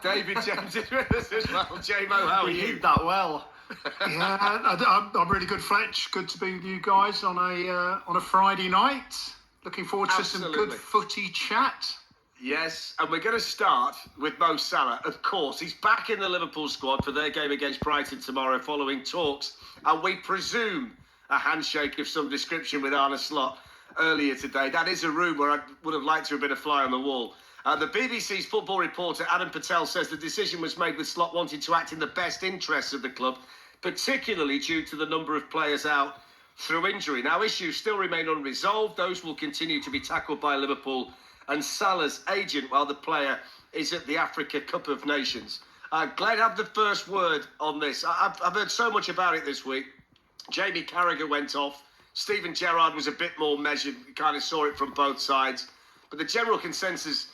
David James is with us as well. J-Mo, how are you? You did that well. Yeah, I'm really good, Fletch. Good to be with you guys on a Friday night. Looking forward to some good footy chat. Yes, and we're going to start with Mo Salah. Of course, he's back in the Liverpool squad for their game against Brighton tomorrow following talks, and we presume a handshake of some description with Arne Slot earlier today. That is a rumour. I would have liked to have been a fly on the wall. The BBC's football reporter Adam Patel says the decision was made with Slot wanting to act in the best interests of the club, particularly due to the number of players out through injury. Now, issues still remain unresolved. Those will continue to be tackled by Liverpool and Salah's agent while the player is at the Africa Cup of Nations. Glenn, have the first word on this. I've heard so much about it this week. Jamie Carragher went off. Steven Gerrard was a bit more measured. You kind of saw it from both sides. But the general consensus,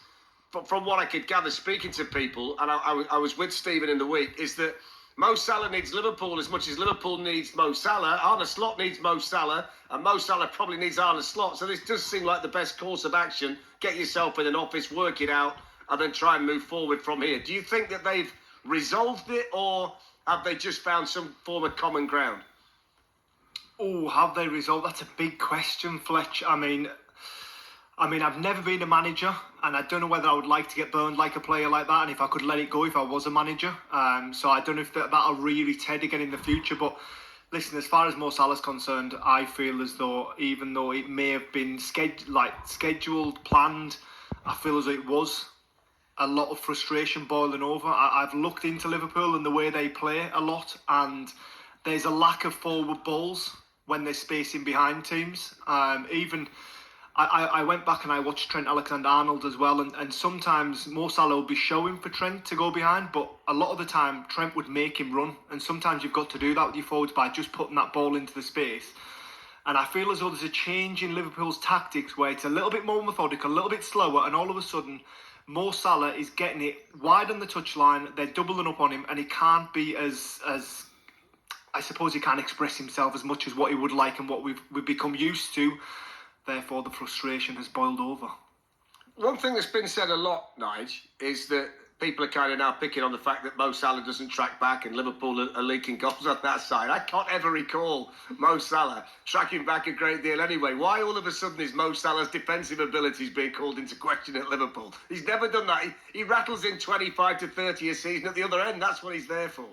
from what I could gather speaking to people, and I was with Steven in the week, is that Mo Salah needs Liverpool as much as Liverpool needs Mo Salah. Arne Slot needs Mo Salah, and Mo Salah probably needs Arne Slot. So this does seem like the best course of action. Get yourself in an office, work it out, and then try and move forward from here. Do you think that they've resolved it, or have they just found some form of common ground? Oh, have they resolved? That's a big question, Fletch. I mean, I've never been a manager, and I don't know whether I would like to get burned like a player like that, and if I could let it go if I was a manager. So I don't know if that'll really Ted again in the future. But listen, as far as Mo Salah's concerned, I feel as though, even though it may have been scheduled, planned, I feel as though it was a lot of frustration boiling over. I've looked into Liverpool and the way they play a lot, and there's a lack of forward balls when they're spacing behind teams. I went back and I watched Trent Alexander-Arnold as well, and sometimes Mo Salah will be showing for Trent to go behind, but a lot of the time Trent would make him run, and sometimes you've got to do that with your forwards by just putting that ball into the space. And I feel as though there's a change in Liverpool's tactics where it's a little bit more methodical, a little bit slower, and all of a sudden Mo Salah is getting it wide on the touchline, they're doubling up on him, and he can't be as I suppose he can't express himself as much as what he would like and what we've become used to. Therefore, the frustration has boiled over. One thing that's been said a lot, Nige, is that people are kind of now picking on the fact that Mo Salah doesn't track back and Liverpool are leaking goals on that side. I can't ever recall Mo Salah tracking back a great deal anyway. Why all of a sudden is Mo Salah's defensive abilities being called into question at Liverpool? He's never done that. He rattles in 25 to 30 a season at the other end. That's what he's there for.